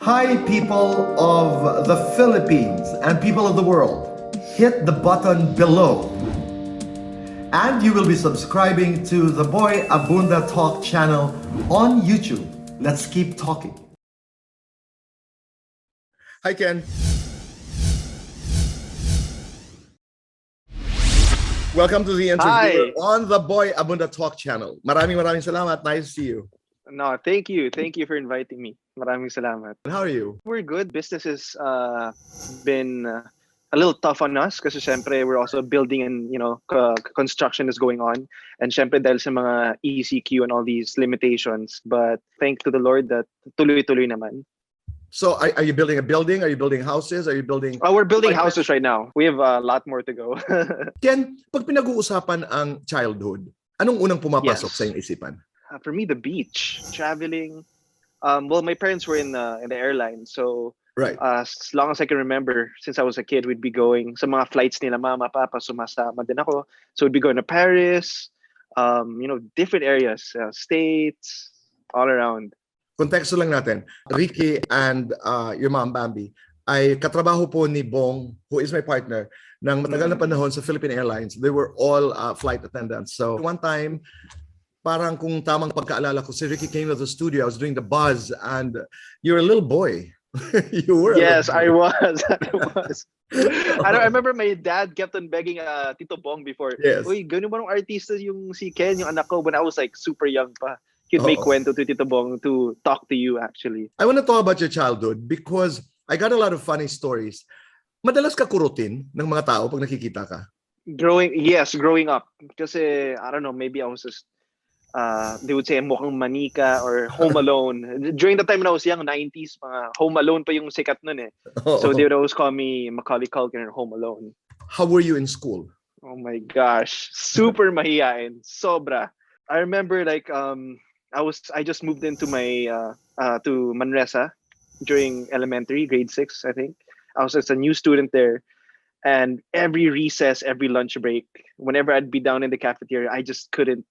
Hi, people of the Philippines and people of the world. Hit the button below. And you will be subscribing to the Boy Abunda Talk channel on YouTube. Let's keep talking. Hi, Ken. Welcome to the interview Hi. on the Boy Abunda Talk channel. Maraming salamat. Nice to see you. No, thank you. Thank you for inviting me. Maraming salamat. And how are you? We're good. Business has been a little tough on us kasi syempre we're also building and construction is going on. And syempre dahil sa mga ECQ and all these limitations. But thank to the Lord that tuloy-tuloy naman. So, are you building a building? Are you building houses? Are you building... We're building houses right now. We have a lot more to go. Ken, pag pinag-uusapan ang childhood, anong unang pumapasok Yes. sa iyong isipan? For me, the beach, traveling. Well, my parents were in the airline, so Right. as long as I can remember, since I was a kid, we'd be going sa mga flights nila, mama, papa, sumasama din ako. So we'd be going to Paris, different areas, states, all around. Konteksto lang natin. Ricky and your mom, Bambi, ay katrabaho po ni Bong, who is my partner, ng matagal na panahon sa Philippine Airlines. They were all flight attendants. So one time, parang kung tamang pagkaalala ko, si Ricky came to the studio. I was doing the buzz and you're a little boy. You were. Yes, I was. I was. I remember my dad kept on begging Tito Bong before. Yes. Uy, ganun ba nung artista yung si Ken, yung anak ko, when I was like super young pa. He'd make Oo. kwento to Tito Bong to talk to you actually. I want to talk about your childhood because I got a lot of funny stories. Madalas ka kurutin ng mga tao pag nakikita ka? Growing up. Kasi, I don't know, maybe I was just, they would say, mukhang manika or Home Alone. During the time when I was young, 90s, mga Home Alone pa yung sikat nun eh. So they would always call me Macaulay Culkin or Home Alone. How were you in school? Oh my gosh. Super mahiyain. Sobra. I remember like, I just moved into my, to Manresa during elementary, grade 6, I think. I was just a new student there. And every recess, every lunch break, whenever I'd be down in the cafeteria, I just couldn't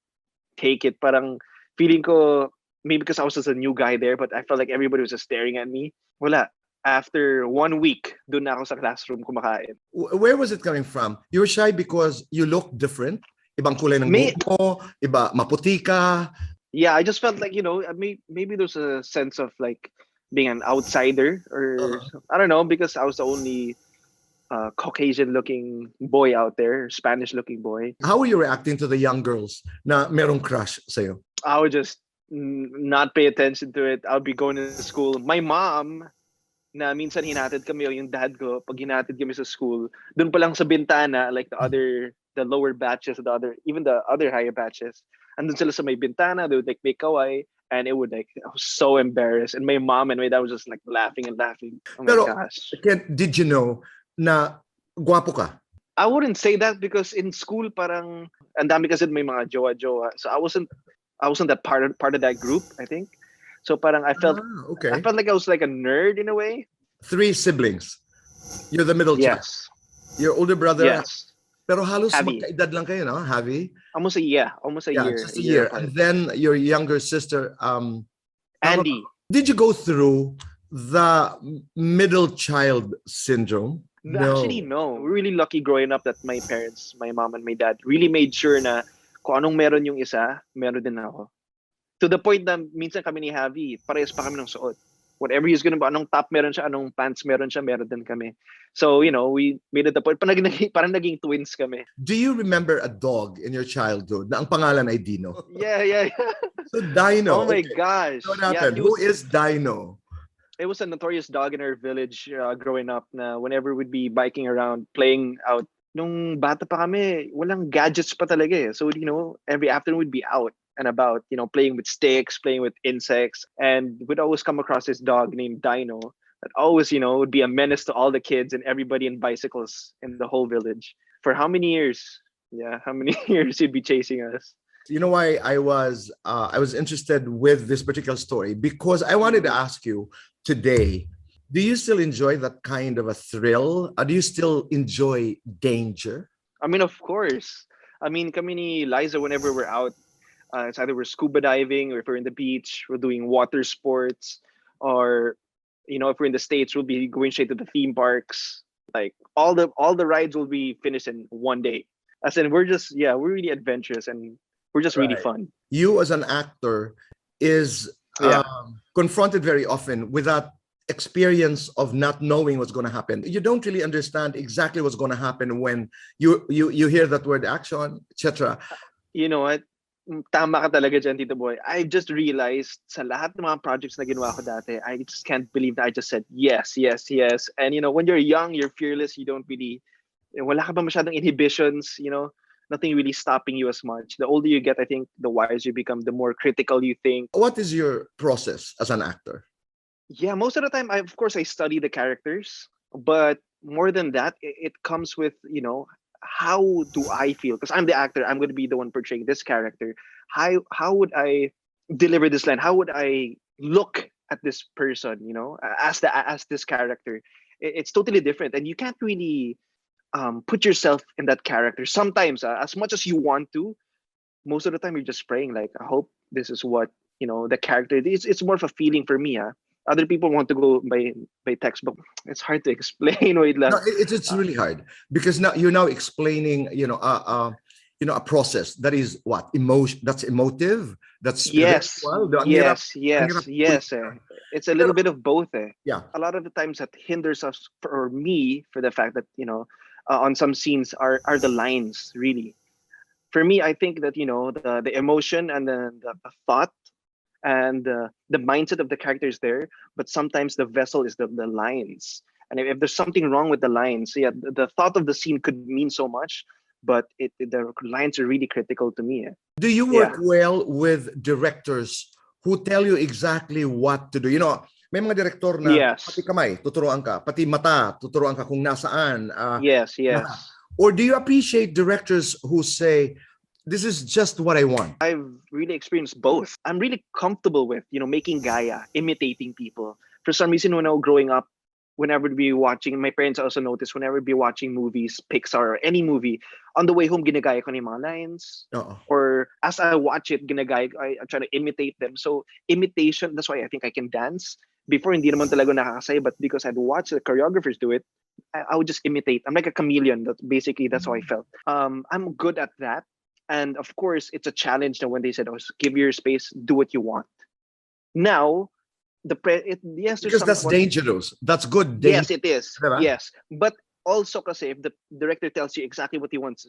take it. Parang feeling ko, maybe because I was just a new guy there, but I felt like everybody was just staring at me. Wala. After 1 week, doon na ako sa classroom kumakain. Where was it coming from? You were shy because you looked different? Ibang kulay ng buhok mo? Iba, maputi ka? Yeah, I just felt like, maybe there's a sense of like being an outsider or I don't know, because I was the only Caucasian looking boy out there, Spanish looking boy. How were you reacting to the young girls na merong crush sa'yo? I would just not pay attention to it. I would be going to school. My mom, na minsan hinatid kami, o yung dad ko, pag hinatid kami sa school, dun pa lang sa bintana, like the lower batches, even the other higher batches, andun sila sa may bintana, they would like make kaway, and it would like, I was so embarrassed. And my mom and my dad was just like laughing and laughing. Oh my gosh. Ken, did you know na guwapo ka? I wouldn't say that because in school parang ang dami kasi may mga jowa-jowa. So I wasn't that part of that group, I think. So parang I felt like I was like a nerd in a way. 3 siblings. You're the middle child. Yes. Your older brother. Yes. Pero halos Javi. magkaedad lang kayo, no? Javi? Almost a year. Just a year. And then your younger sister, Andy. Did you go through the middle child syndrome? Actually, no. We're really lucky growing up that my parents, my mom and my dad, really made sure na kung anong meron yung isa, meron din ako. To the point na minsan kami ni Javi, parehas pa kami ng suot. Whatever he's gonna, anong top meron siya, anong pants meron siya, meron din kami. So, we made it the point, parang naging twins kami. Do you remember a dog in your childhood na ang pangalan ay Dino? Yeah. So, Dino. Oh my gosh. What happened? Who is Dino? It was a notorious dog in our village growing up na whenever we'd be biking around, playing out. Nung bata pa kami, walang gadgets pa talaga eh. So, every afternoon we'd be out and about, playing with sticks, playing with insects. And we'd always come across this dog named Dino that always, would be a menace to all the kids and everybody in bicycles in the whole village. For how many years? Yeah, how many years he'd be chasing us? You know why I was interested with this particular story? Because I wanted to ask you today, do you still enjoy that kind of a thrill? Do you still enjoy danger? I mean, of course. I mean, kami ni Liza, whenever we're out, it's either we're scuba diving or if we're in the beach, we're doing water sports, or If we're in the States, we'll be going straight to the theme parks. Like all the rides will be finished in one day. As in, we're really adventurous, and we're just really Right. fun. You as an actor is Yeah. confronted very often with that experience of not knowing what's going to happen. You don't really understand exactly what's going to happen when you hear that word action, etc. You know what? Tama ka talaga dyan, Tito Boy. I just realized sa lahat ng mga projects na ginawa ko dati, I just can't believe that I just said yes, yes, yes. And when you're young, you're fearless, you don't really, wala ka ba masyadong inhibitions, nothing really stopping you as much. The older you get, I think, the wiser you become, the more critical you think. What is your process as an actor? Yeah, most of the time, of course, I study the characters, but more than that, it comes with, how do I feel? Because I'm the actor, I'm going to be the one portraying this character. How would I deliver this line? How would I look at this person? As this character, it's totally different, and you can't really put yourself in that character. Sometimes, as much as you want to, most of the time you're just praying like, I hope this is what the character is. It's more of a feeling for me. Other people want to go by textbook. It's hard to explain. Wait lang. No, it's really hard because now you're explaining, a process that is what emotion. That's emotive. That's Yes, spiritual. yes. It's a little bit of both. Yeah. A lot of the times that hinders us, or me, for the fact that on some scenes are the lines really. For me, I think that the emotion and the thought and the mindset of the character is there, but sometimes the vessel is the lines. And if there's something wrong with the lines, yeah, the thought of the scene could mean so much, but the lines are really critical to me. Do you work well with directors who tell you exactly what to do? May mga director na Yes. pati kamay, tuturuan ka, pati mata, tuturuan ka kung nasaan. Yes. Or do you appreciate directors who say, this is just what I want? I've really experienced both. I'm really comfortable with, making gaya, imitating people. For some reason, when I was growing up, whenever we'd be watching, my parents also noticed, whenever we'd be watching movies, Pixar or any movie, on the way home, ginagaya ko na yung mga lines. Or as I watch it, ginagaya, I try to imitate them. So imitation, that's why I think I can dance. Before, hindi naman talaga nakakasaya, but because I'd watched the choreographers do it, I would just imitate. I'm like a chameleon. That's how I felt. I'm good at that. And of course, it's a challenge that when they said, give your space, do what you want. Now, because that's dangerous. That's good. Yes, it is. Diba? Yes. But also, kasi if the director tells you exactly what he wants,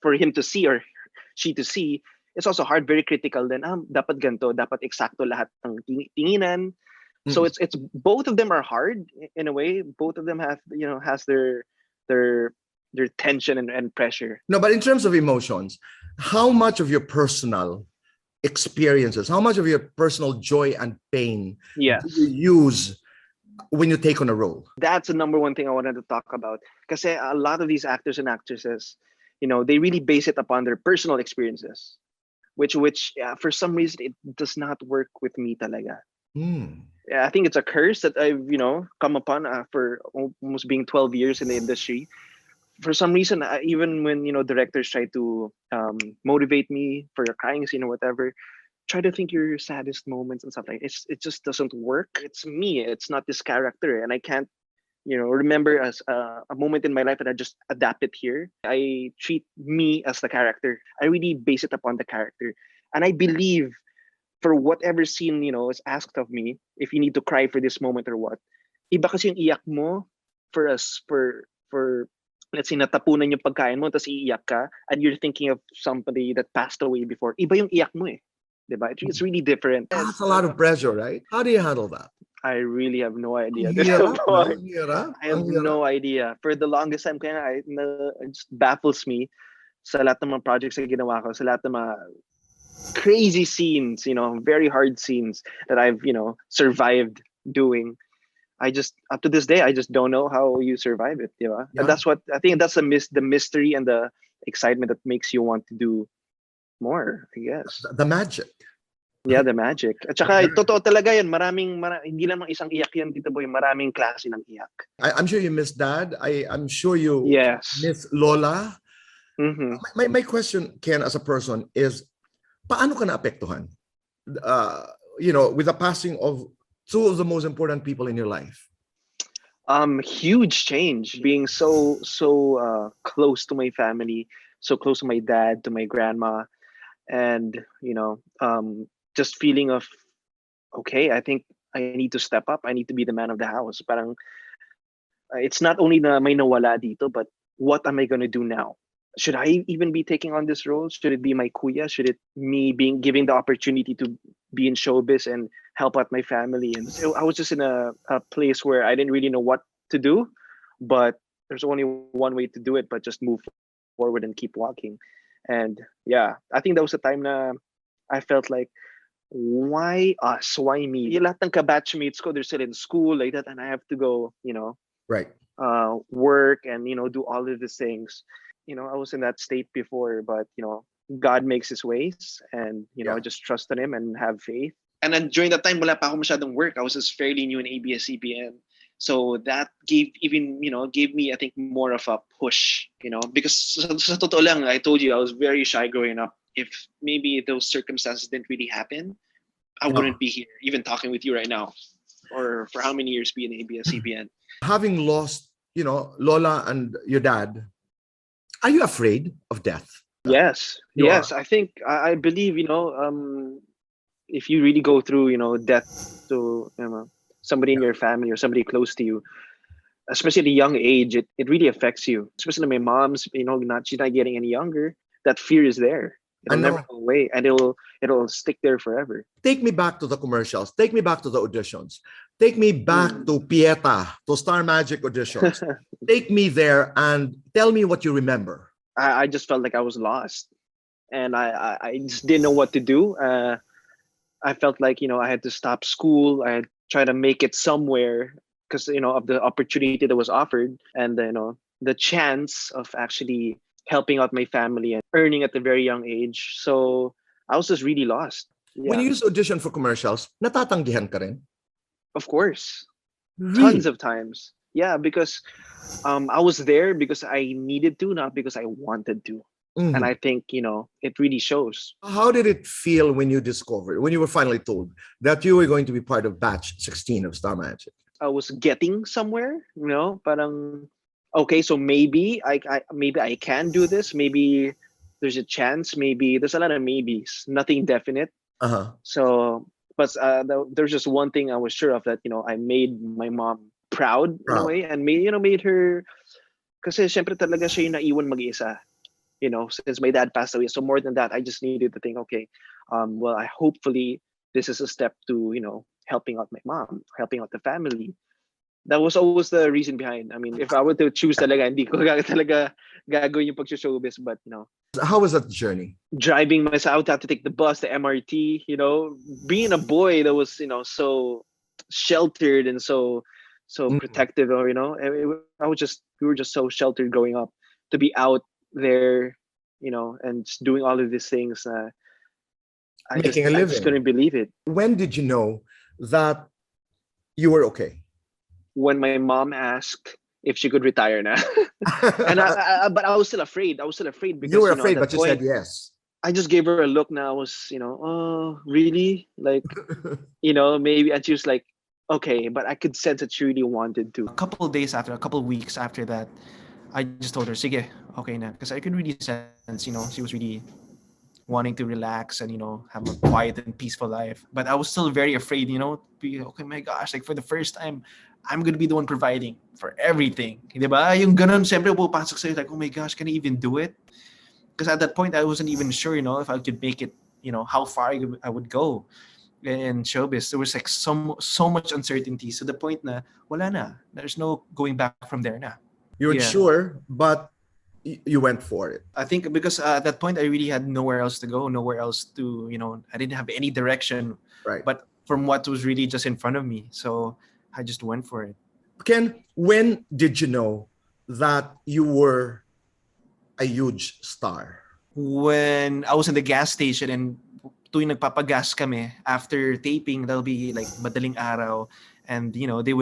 for him to see or she to see, it's also hard, very critical. Then, dapat ganito, dapat eksakto lahat ng tinginan. So it's both of them are hard in a way. Both of them have has their tension and pressure. No, but in terms of emotions, how much of your personal experiences, how much of your personal joy and pain do you use when you take on a role? That's the number one thing I wanted to talk about. Because a lot of these actors and actresses, they really base it upon their personal experiences, which for some reason it does not work with me talaga. I think it's a curse that I've come upon for almost being 12 years in the industry. For some reason, even when directors try to motivate me for a crying scene or whatever, try to think your saddest moments and stuff like it just doesn't work. It's me. It's not this character, and I can't remember as a moment in my life that I just adapted here. I treat me as the character. I really base it upon the character, and I believe for whatever scene is asked of me, if you need to cry for this moment or what, iba kasi yung iyak mo for let's say natapunan yung pagkain mo tapos iiyak ka and you're thinking of somebody that passed away before. Iba yung iyak mo diba? It's really different. That's a lot of pressure, right? How do you handle that? I really have no idea. I have no idea. For the longest time, kaya it just baffles me sa lahat ng mga projects na ginawa ko, sa lahat ng mga crazy scenes, very hard scenes that I've, survived doing. Up to this day, I just don't know how you survive it. Yeah. And that's what I think. That's the mystery and the excitement that makes you want to do more, I guess. The magic. Yeah, the magic. At saka, totoo talaga yun. Hindi lang isang iyak yan, Tito Boy. Maraming klase ng iyak. I'm sure you miss Dad. I'm sure you miss Lola. Mm-hmm. My question, Ken, as a person is, paano ka naapektuhan? With the passing of two of the most important people in your life? Huge change. Being so close to my family, so close to my dad, to my grandma, and just feeling of okay. I think I need to step up. I need to be the man of the house. Parang it's not only na may nawala dito, but what am I gonna do now? Should I even be taking on this role? Should it be my kuya? Should it me being giving the opportunity to be in showbiz and help out my family? And so I was just in a place where I didn't really know what to do, but there's only one way to do it, but just move forward and keep walking. And yeah, I think that was the time na I felt like, why us? Why me? Yung lahat ng kabatchmates ko, they're still in school like that, and I have to go, Right. work and do all of these things. I was in that state before, but God makes his ways, and Yeah. I just trust in him and have faith. And then during that time, wala pa ako masyadong work. I was just fairly new in abs-cbn, so that gave me, I think, more of a push. Because sa totoo lang, I told you I was very shy growing up. If maybe those circumstances didn't really happen, I wouldn't be here even talking with you right now, or for how many years being abs-cbn. Having lost, Lola and your dad, are you afraid of death? Yes, You yes. I think I believe if you really go through death to somebody in your family or somebody close to you, especially at a young age, it really affects you. Especially my mom's, she's not getting any younger. That fear is there. I It'll never know. go away, and it'll stick there forever. Take me back to the commercials. Take me back to the auditions. Take me back to Pieta, to Star Magic auditions. Take me there and tell me what you remember. I just felt like I was lost, and I just didn't know what to do. I felt like I had to stop school. I had try to make it somewhere because of the opportunity that was offered, and the chance of actually helping out my family and earning at a very young age. So I was just really lost. When you used to audition for commercials, natatanggihan ka rin? Of course, Really? tons of times. Yeah, because I was there because I needed to, not because I wanted to. Mhm. And I think it really shows. How did it feel when you discovered, when you were finally told that you were going to be part of batch 16 of Star Magic? I was getting somewhere, parang okay, so maybe I can do this. Maybe there's a chance. Maybe there's a lot of maybes. Nothing definite. Uh-huh. So, but there's just one thing I was sure of, that I made my mom proud in a Proud. way, and made her, kasi syempre talaga siya yung naiwan mag-isa. Since my dad passed away. So more than that, I just needed to think, okay, well, I hopefully this is a step to helping out my mom, helping out the family. That was always the reason behind. I mean, if I were to choose talaga, hindi ko talaga gagawin yung pag-showbiz, but How was that journey? driving myself, I would have to take the bus, the MRT, being a boy that was, so sheltered and so protective, or, we were just so sheltered growing up, to be out there, and just doing all of these things. I Making a just living. couldn't believe it. When did you know that you were okay? When my mom asked if she could retire na. And but I was still afraid. I was still afraid because You were at afraid, that but you point, said yes. I just gave her a look. Now I was, oh, really? Like, maybe. And she was like, okay, but I could sense that she really wanted to. A couple of weeks after that, I just told her, sige, okay na. Because I could really sense, she was really wanting to relax and, have a quiet and peaceful life. But I was still very afraid, be, okay, my gosh, like for the first time, I'm gonna be the one providing for everything. Diba? Yung ganun, siyempre pupasok sa'yo, like, oh my gosh, can I even do it? Because at that point, I wasn't even sure, if I could make it, how far I would go in showbiz. There was like so much uncertainty to the point na wala na. There's no going back from there na. You weren't Yeah. sure, but you went for it. I think because at that point I really had nowhere else to go, nowhere else to, I didn't have any direction, Right. but from what was really just in front of me. So I just went for it. Ken, when did you know that you were a huge star? When I was in the gas station and tuwing nagpapagas kami after taping, that'll be like madaling araw, and they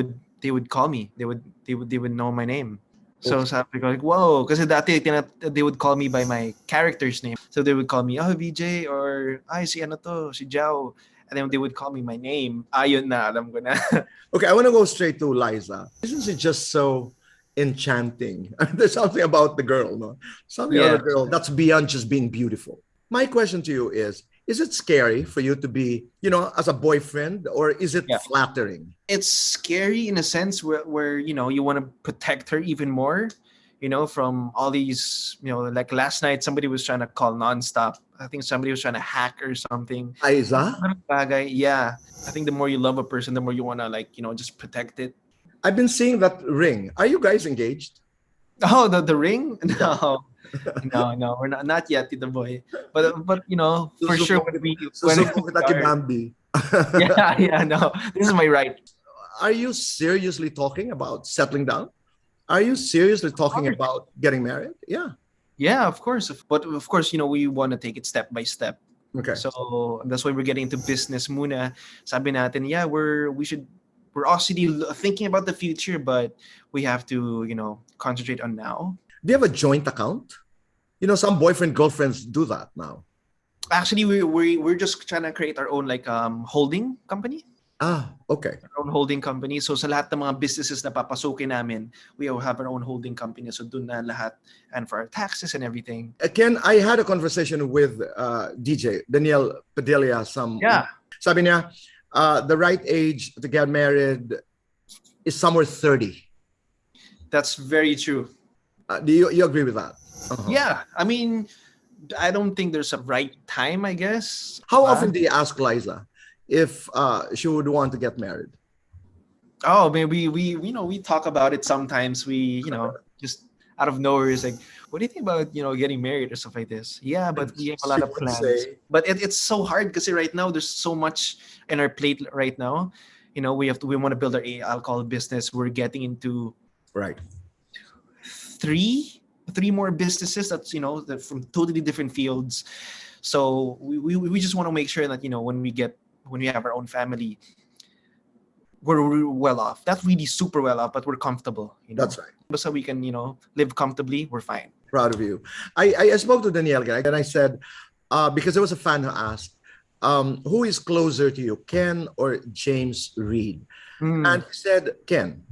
would call me. They would know my name. So sabi ko like, whoa, kasi dati they would call me by my character's name. So they would call me, oh, VJ, or ay si ano to, si Jao. And then they would call me my name. Ayun na, alam ko na. Okay, I want to go straight to Liza. Isn't she just so enchanting? There's something about the girl, no? Something about Yeah. the girl that's beyond just being beautiful. My question to you is it scary for you to be, as a boyfriend, or is it Yeah. flattering? It's scary in a sense where you want to protect her even more, from all these, like last night somebody was trying to call nonstop. I think somebody was trying to hack or something. Liza, Bagay, yeah. I think the more you love a person, the more you want to just protect it. I've been seeing that ring. Are you guys engaged? Oh, the ring? No, we're not yet, Tito Boy. But for sure when we Susumbong kita kay start, Bambi. yeah, no. This is my right. Are you seriously talking about settling down? Are you seriously talking about getting married? Yeah. Yeah, of course. But of course, we want to take it step by step. Okay. So that's why we're getting into business muna. Sabi natin, yeah, we're actually thinking about the future, but we have to, concentrate on now. Do you have a joint account? Some boyfriend girlfriends do that now. Actually, we're just trying to create our own holding company. Okay. Our own holding company. So sa lahat ng mga businesses na papasukin namin, we will have our own holding company. So dun na lahat, and for our taxes and everything. Ken, I had a conversation with DJ Daniel Padilla. Sabi niya, the right age to get married is somewhere 30. That's very true. Do you agree with that? Uh-huh. Yeah, I mean, I don't think there's a right time, I guess. How often do you ask Liza if she would want to get married? Oh, maybe we talk about it sometimes. We just out of nowhere is like, what do you think about getting married or stuff like this? Yeah, but we have a lot of plans. But it's so hard because right now there's so much in our plate right now. We want to build our alcohol business. We're getting into three more businesses that's that from totally different fields. So we just want to make sure that when we have our own family, we're well off. Not really super well off, but we're comfortable. That's right. So we can live comfortably. We're fine. Proud of you. I spoke to Danielle and I said, because there was a fan who asked, who is closer to you, Ken or James Reid? And he said, Ken.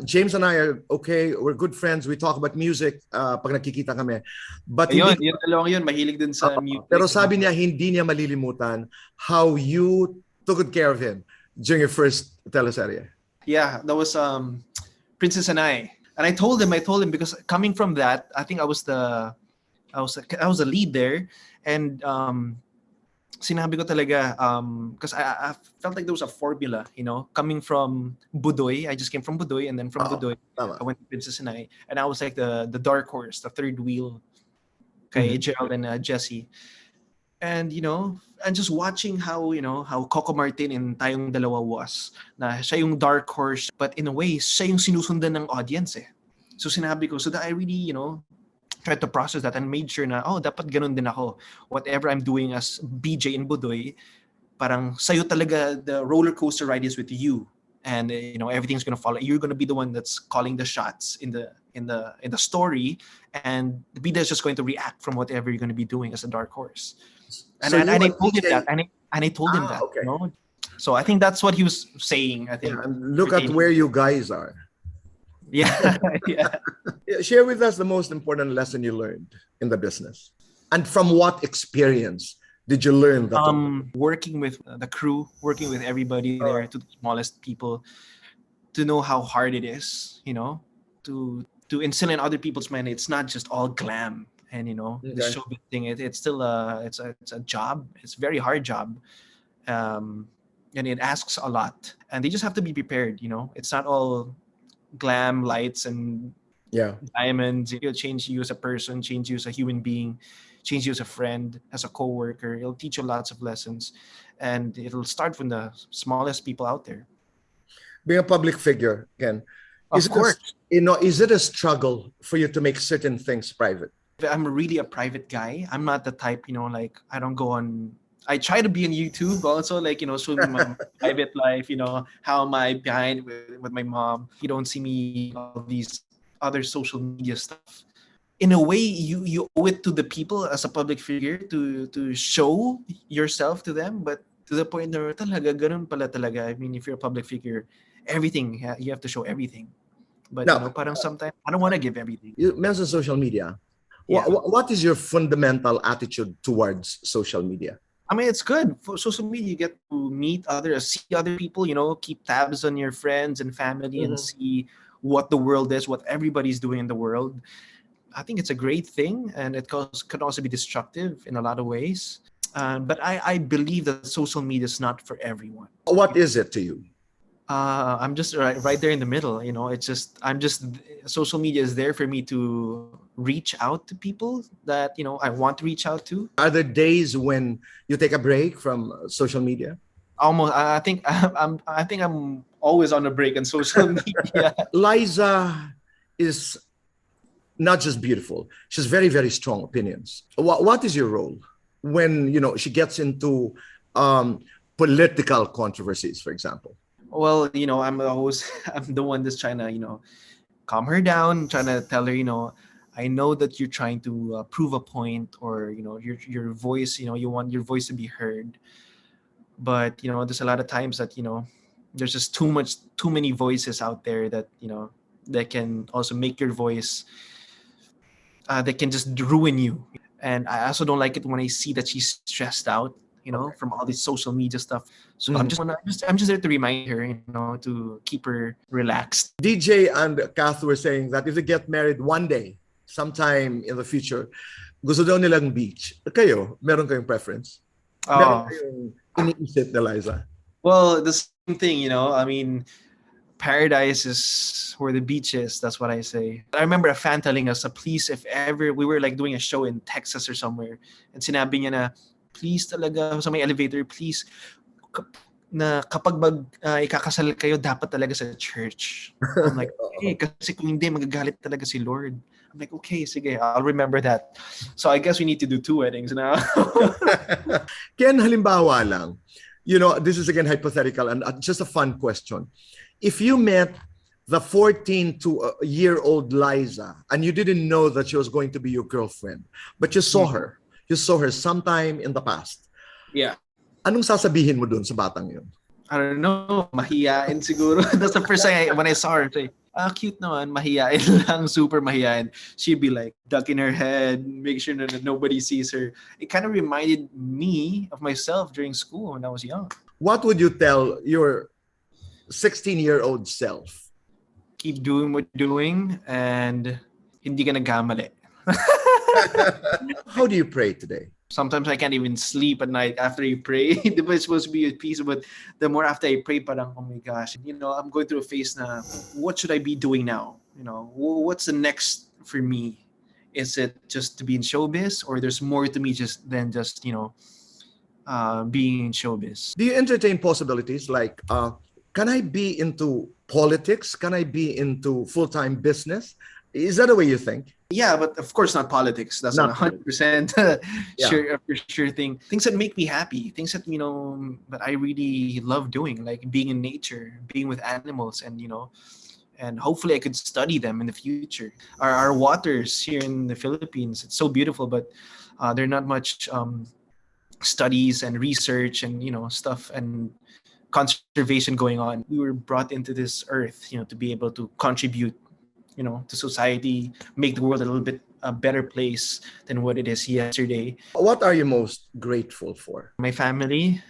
James and I are okay. We're good friends. We talk about music pag nakikita kami. But yun dalawang mahilig din sa music. Pero sabi niya, hindi niya malilimutan how you took good care of him during your first teleserye. Yeah, that was Princess and I. And I told him because coming from that, I think I was the lead there, and sinabi ko talaga because I felt like there was a formula, coming from Budoy. I just came from Budoy, and then from Budoy I went to Princess and I was like the dark horse, the third wheel. Okay, Gerald and Jesse. And and just watching how Coco Martin in Tayong Dalawa was, na siya yung dark horse, but in a way siya yung sinusundan ng audience eh. So sinabi ko, so that I really tried to process that and made sure na dapat ganun din ako. Whatever I'm doing as BJ in Budoy, parang sayo talaga the roller coaster ride is with you, and everything's gonna follow. You're gonna be the one that's calling the shots in the story, and the BJ is just going to react from whatever you're gonna be doing as a dark horse. And I told him that, and I told him that. Okay. So I think that's what he was saying. I think. Yeah, and look at where you guys are. Yeah. Yeah. Share with us the most important lesson you learned in the business, and from what experience did you learn that? Working with the crew, working with everybody there, to the smallest people, to know how hard it is, to instill in other people's mind. It's not just all glam. And the showbiz thing, it's still it's a job. It's a very hard job, and it asks a lot. And they just have to be prepared. It's not all glam, lights, and diamonds. It'll change you as a person, change you as a human being, change you as a friend, as a coworker. It'll teach you lots of lessons, and it'll start from the smallest people out there. Being a public figure, Ken, of course, is it a struggle for you to make certain things private? I'm really a private guy. I'm not the type, I don't go on. I try to be on YouTube also, show me my private life, how am I behind with my mom. You don't see me all these other social media stuff. In a way, you owe it to the people as a public figure to show yourself to them, but To the point na talaga, ganun pala talaga. I mean, if you're a public figure, everything, you have to show everything. But, Now, you know, parang sometimes, I don't want to give everything. you mentioned social media. Yeah. What is your fundamental attitude towards social media? I mean, it's good. For social media, you get to meet others, see other people, you know, keep tabs on your friends and family and see what the world is, what everybody's doing in the world. I think it's a great thing, and it can also be destructive in a lot of ways. But I believe that social media is not for everyone. What is it to you? I'm just right there in the middle. You know, social media is there for me to reach out to people that, you know, I want to reach out to. Are there days when you take a break from social media? Almost, I think I'm always on a break on social media. Liza is not just beautiful; she's very, very strong opinions. What is your role when, you know, she gets into political controversies, for example? Well, you know, I'm the one that's trying to, you know, calm her down, trying to tell her, you know, I know that you're trying to prove a point, or, you know, your voice, you know, you want your voice to be heard. But, you know, there's a lot of times that, you know, there's just too many voices out there that, you know, that can also make your voice, that can just ruin you. And I also don't like it when I see that she's stressed out, you know, from all this social media stuff. So I'm just there to remind her, you know, to keep her relaxed. DJ and Kath were saying that if they get married one day, sometime in the future, gusto daw nilang beach. Kayo, meron kayong preference? Meron kayong iniisip na Liza? Well, the same thing, you know. I mean, paradise is where the beach is. That's what I say. I remember a fan telling us, please, if ever we were like doing a show in Texas or somewhere, and sinabi niya na, please talaga sa may elevator, please, na kapag ikakasal kayo, dapat talaga sa church. I'm like, okay, kasi kung hindi, magagalit talaga si Lord. I'm like, okay, sige, I'll remember that. So I guess we need to do 2 weddings now. Ken, halimbawa lang, you know, this is again hypothetical and just a fun question. If you met the 14-year-old Liza and you didn't know that she was going to be your girlfriend, but you saw her sometime in the past. Yeah. Anong sasabihin mo dun sa batang yun? I don't know, mahiyain siguro. That's the first time when I saw her, say, cute naman, mahiyain lang, super mahiyain. She'd be like ducking her head, make sure that nobody sees her. It kind of reminded me of myself during school when I was young. What would you tell your 16-year-old self? Keep doing what you're doing and hindi ka nagkamali. How do you pray today? Sometimes I can't even sleep at night after you pray. It's supposed to be a peace, but the more after I pray, parang, oh my gosh, you know, I'm going through a phase na, what should I be doing now? You know, what's the next for me? Is it just to be in showbiz, or there's more to me than just, you know, being in showbiz? Do you entertain possibilities like, can I be into politics? Can I be into full-time business? Is that the way you think? Yeah, but of course not politics. That's not 100% sure thing. Things that make me happy, things that, you know, that I really love doing, like being in nature, being with animals, and, you know, and hopefully I could study them in the future. Our waters here in the Philippines, it's so beautiful, but there are not much studies and research and, you know, stuff and conservation going on. We were brought into this earth, you know, to be able to contribute, you know, to society, make the world a little bit a better place than what it is yesterday. What are you most grateful for? My family.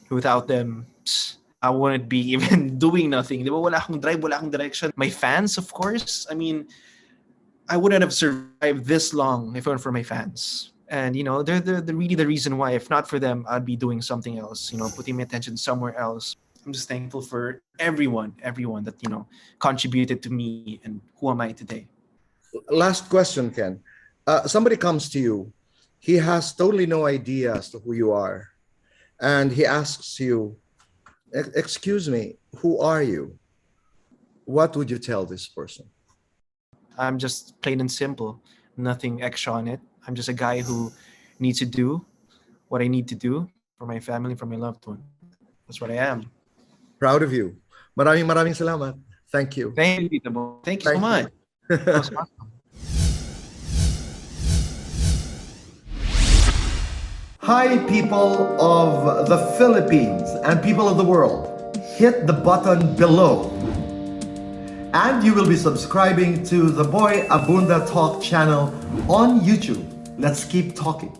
Without them, I wouldn't be even doing nothing. Diba? Wala akong drive, wala akong direction. My fans, of course. I mean, I wouldn't have survived this long if it weren't for my fans. And, you know, they're really the reason why. If not for them, I'd be doing something else, you know, putting my attention somewhere else. I'm just thankful for everyone that, you know, contributed to me and who am I today. Last question, Ken. Somebody comes to you. He has totally no idea as to who you are. And he asks you, excuse me, who are you? What would you tell this person? I'm just plain and simple. Nothing extra on it. I'm just a guy who needs to do what I need to do for my family, for my loved one. That's what I am. Proud of you. Maraming salamat. Thank you. Thank you, Tito Bo. Thank you so much. That was awesome. Hi, people of the Philippines and people of the world. Hit the button below. And you will be subscribing to the Boy Abunda Talk channel on YouTube. Let's keep talking.